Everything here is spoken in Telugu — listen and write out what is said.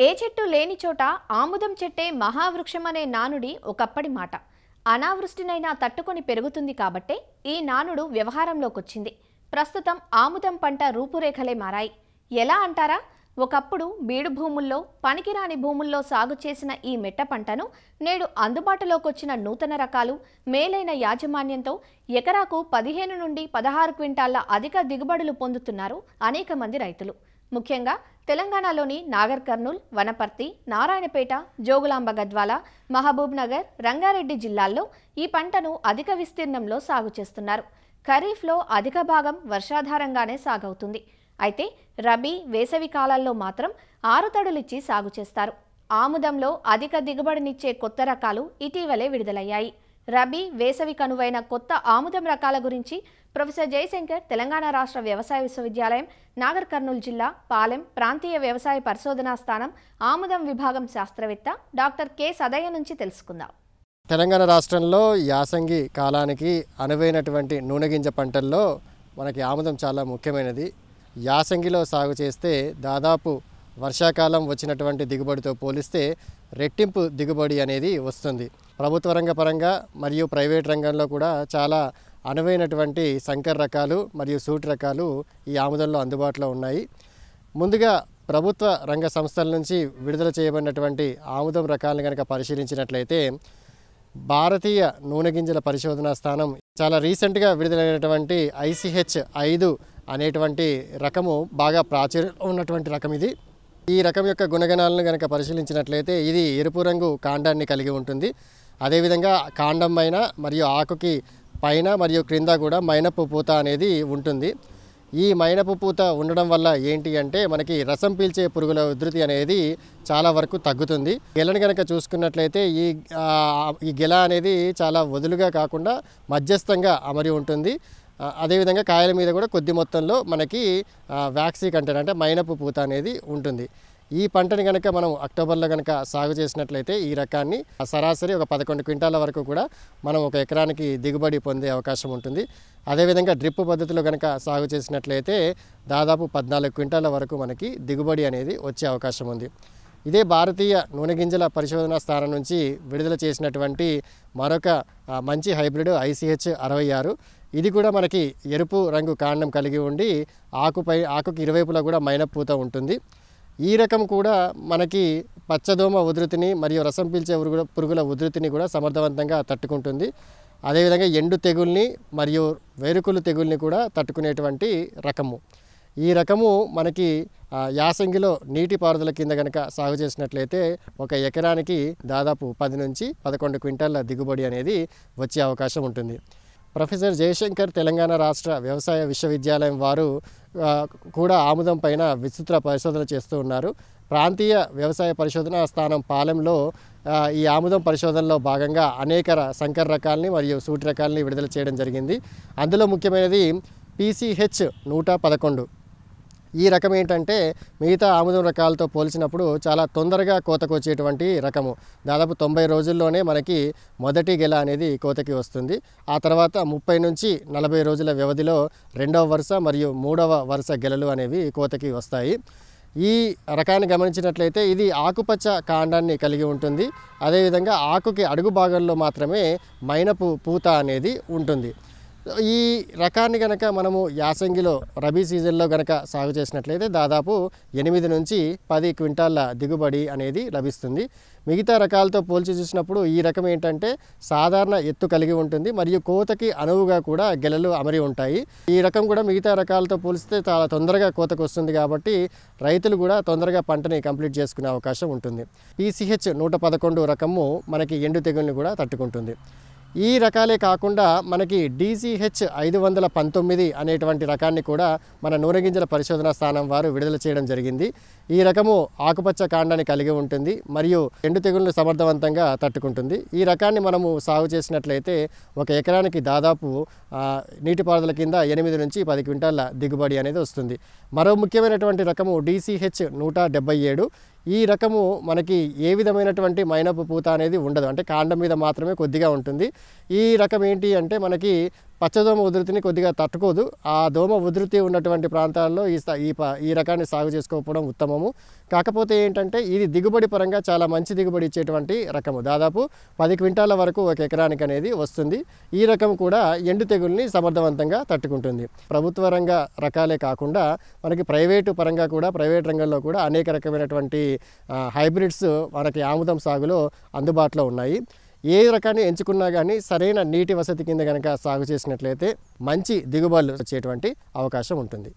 ఏ చెట్టు లేని చోట ఆముదం చెట్టే మహావృక్షమనే నానుడి ఒకప్పటి మాట. అనావృష్టినైనా తట్టుకొని పెరుగుతుంది కాబట్టే ఈ నానుడు వ్యవహారంలోకొచ్చింది. ప్రస్తుతం ఆముదం పంట రూపురేఖలే మారాయి. ఎలా అంటారా? ఒకప్పుడు బీడు భూముల్లో, పనికిరాని భూముల్లో సాగు చేసిన ఈ మెట్ట పంటను నేడు అందుబాటులోకొచ్చిన నూతన రకాలు, మేలైన యాజమాన్యంతో ఎకరాకు 15 నుండి 16 క్వింటాళ్ల అధిక దిగుబడులు పొందుతున్నారు అనేక మంది రైతులు. ముఖ్యంగా తెలంగాణలోని నాగర్ కర్నూల్, వనపర్తి, నారాయణపేట, జోగులాంబ గద్వాల, మహబూబ్ నగర్, రంగారెడ్డి జిల్లాల్లో ఈ పంటను అధిక విస్తీర్ణంలో సాగు చేస్తున్నారు. ఖరీఫ్లో అధిక భాగం వర్షాధారంగానే సాగవుతుంది. అయితే రబీ, వేసవి కాలాల్లో మాత్రం ఆరుతడులిచ్చి సాగు చేస్తారు. ఆముదంలో అధిక దిగుబడినిచ్చే కొత్త రకాలు ఇటీవలే విడుదలయ్యాయి. రబీ, వేసవి కనువైన కొత్త ఆముదం రకాల గురించి ప్రొఫెసర్ జయశంకర్ తెలంగాణ రాష్ట్ర వ్యవసాయ విశ్వవిద్యాలయం, నాగర్ కర్నూల్ జిల్లా పాలెం ప్రాంతీయ వ్యవసాయ పరిశోధనా స్థానం ఆముదం విభాగం శాస్త్రవేత్త డాక్టర్ కె సదయ్య నుంచి తెలుసుకుందాం. తెలంగాణ రాష్ట్రంలో యాసంగి కాలానికి అనువైనటువంటి నూనె గింజ పంటల్లో మనకి ఆముదం చాలా ముఖ్యమైనది. యాసంగిలో సాగు చేస్తే దాదాపు వర్షాకాలం వచ్చినటువంటి దిగుబడితో పోలిస్తే రెట్టింపు దిగుబడి అనేది వస్తుంది. ప్రభుత్వ రంగ పరంగా మరియు ప్రైవేట్ రంగంలో కూడా చాలా అనువైనటువంటి సంకర్ రకాలు మరియు సూట్ రకాలు ఈ ఆముదంలో అందుబాటులో ఉన్నాయి. ముందుగా ప్రభుత్వ రంగ సంస్థల నుంచి విడుదల చేయబడినటువంటి ఆముదం రకాలను కనుక పరిశీలించినట్లయితే భారతీయ నూనె గింజల పరిశోధనా స్థానం చాలా రీసెంట్గా విడుదలైనటువంటి ICH5 అనేటువంటి రకము బాగా ప్రాచుర్యంలో ఉన్నటువంటి రకం ఇది. ఈ రకం యొక్క గుణగణాలను కనుక పరిశీలించినట్లయితే ఇది ఎరుపు రంగు కాండాన్ని కలిగి ఉంటుంది. అదేవిధంగా కాండం పైన మరియు ఆకుకి పైన మరియు క్రింద కూడా మైనపు పూత అనేది ఉంటుంది. ఈ మైనపు పూత ఉండడం వల్ల ఏంటి అంటే మనకి రసం పీల్చే పురుగుల ఉధృతి అనేది చాలా వరకు తగ్గుతుంది. గెలను కనుక చూసుకున్నట్లయితే ఈ గెల అనేది చాలా వదులుగా కాకుండా మధ్యస్థంగా అమరి ఉంటుంది. అదేవిధంగా కాయల మీద కూడా కొద్ది మొత్తంలో మనకి వ్యాక్సీ కంటెంట్ అంటే మైనపు పూత అనేది ఉంటుంది. ఈ పంటని కనుక మనం అక్టోబర్లో కనుక సాగు చేసినట్లయితే ఈ రకాన్ని సరాసరి ఒక 11 క్వింటాల వరకు కూడా మనం ఒక ఎకరానికి దిగుబడి పొందే అవకాశం ఉంటుంది. అదేవిధంగా డ్రిప్ పద్ధతిలో కనుక సాగు చేసినట్లయితే దాదాపు 14 క్వింటాల వరకు మనకి దిగుబడి అనేది వచ్చే అవకాశం ఉంది. ఇదే భారతీయ నూనె గింజల పరిశోధనా స్థానం నుంచి విడుదల చేసినటువంటి మరొక మంచి హైబ్రిడ్ ICH66. ఇది కూడా మనకి ఎరుపు రంగు కాండం కలిగి ఉండి ఆకుకి ఇరువైపులా కూడా మైనపు పూత ఉంటుంది. ఈ రకం కూడా మనకి పచ్చదోమ ఉధృతిని మరియు రసం పీల్చే పురుగుల ఉధృతిని కూడా సమర్థవంతంగా తట్టుకుంటుంది. అదేవిధంగా ఎండు తెగుల్ని మరియు వేరుకులు తెగుల్ని కూడా తట్టుకునేటువంటి రకము. ఈ రకము మనకి యాసంగిలో నీటిపారుదల కింద కనుక సాగు చేసినట్లయితే ఒక ఎకరానికి దాదాపు 10 నుంచి 11 క్వింటాల దిగుబడి అనేది వచ్చే అవకాశం ఉంటుంది. ప్రొఫెసర్ జయశంకర్ తెలంగాణ రాష్ట్ర వ్యవసాయ విశ్వవిద్యాలయం వారు కూడా ఆముదం పైన విస్తృత పరిశోధన చేస్తూ ఉన్నారు. ప్రాంతీయ వ్యవసాయ పరిశోధనా స్థానం పాలెంలో ఈ ఆముదం పరిశోధనలో భాగంగా అనేక సంకర్ రకాలని మరియు సూట్ రకాలని విడుదల చేయడం జరిగింది. అందులో ముఖ్యమైనది PCH111. ఈ రకం ఏంటంటే మిగతా ఆముదం రకాలతో పోల్చినప్పుడు చాలా తొందరగా కోతకు వచ్చేటువంటి రకము. దాదాపు 90 రోజుల్లోనే మనకి మొదటి గెల అనేది కోతకి వస్తుంది. ఆ తర్వాత 30 నుంచి 40 రోజుల వ్యవధిలో రెండవ వరుస మరియు మూడవ వరుస గెలలు అనేవి కోతకి వస్తాయి. ఈ రకాన్ని గమనించినట్లయితే ఇది ఆకుపచ్చ కాండాన్ని కలిగి ఉంటుంది. అదేవిధంగా ఆకుకి అడుగు భాగంలో మాత్రమే మైనపు పూత అనేది ఉంటుంది. ఈ రకాన్ని కనుక మనము యాసంగిలో రబీ సీజన్లో కనుక సాగు చేసినట్లయితే దాదాపు 8 నుంచి 10 క్వింటాల దిగుబడి అనేది లభిస్తుంది. మిగతా రకాలతో పోల్చి చూసినప్పుడు ఈ రకం ఏంటంటే సాధారణ ఎత్తు కలిగి ఉంటుంది మరియు కోతకి అనువుగా కూడా గెలలు అమరి ఉంటాయి. ఈ రకం కూడా మిగతా రకాలతో పోలిస్తే చాలా తొందరగా కోతకు వస్తుంది కాబట్టి రైతులు కూడా తొందరగా పంటని కంప్లీట్ చేసుకునే అవకాశం ఉంటుంది. PCH111 రకము మనకి ఎండు తెగుల్ని కూడా తట్టుకుంటుంది. ఈ రకాలే కాకుండా మనకి DCH519 అనేటువంటి రకాన్ని కూడా మన నూనె గింజల పరిశోధనా స్థానం వారు విడుదల చేయడం జరిగింది. ఈ రకము ఆకుపచ్చ కాండాన్ని కలిగి ఉంటుంది మరియు ఎండు తెగులను సమర్థవంతంగా తట్టుకుంటుంది. ఈ రకాన్ని మనము సాగు చేసినట్లయితే ఒక ఎకరానికి దాదాపు నీటిపారుదల కింద 8 నుంచి 10 క్వింటాల దిగుబడి అనేది వస్తుంది. మరో ముఖ్యమైనటువంటి రకము DCH177. ఈ రకము మనకి ఏ విధమైనటువంటి మైనపు పూత అనేది ఉండదు, అంటే కాండం మీద మాత్రమే కొద్దిగా ఉంటుంది. ఈ రకం ఏంటి అంటే మనకి పచ్చదోమ ఉధృతిని కొద్దిగా తట్టుకోదు. ఆ దోమ ఉధృతి ఉన్నటువంటి ప్రాంతాల్లో ఈ రకాన్ని సాగు చేసుకోకపోవడం ఉత్తమము. కాకపోతే ఏంటంటే ఇది దిగుబడి పరంగా చాలా మంచి దిగుబడి ఇచ్చేటువంటి రకము. దాదాపు 10 క్వింటాల వరకు ఒక ఎకరానికి అనేది వస్తుంది. ఈ రకం కూడా ఎండు తెగుల్ని సమర్థవంతంగా తట్టుకుంటుంది. ప్రభుత్వ రంగ రకాలే కాకుండా మనకి ప్రైవేటు పరంగా కూడా, ప్రైవేట్ రంగంలో కూడా అనేక రకమైనటువంటి హైబ్రిడ్స్ మనకి ఆముదం సాగులో అందుబాటులో ఉన్నాయి. ఏ రకాన్ని ఎంచుకున్నా కానీ సరైన నీటి వసతి కింద కనుక సాగు చేసినట్లయితే మంచి దిగుబడులు వచ్చేటువంటి అవకాశం ఉంటుంది.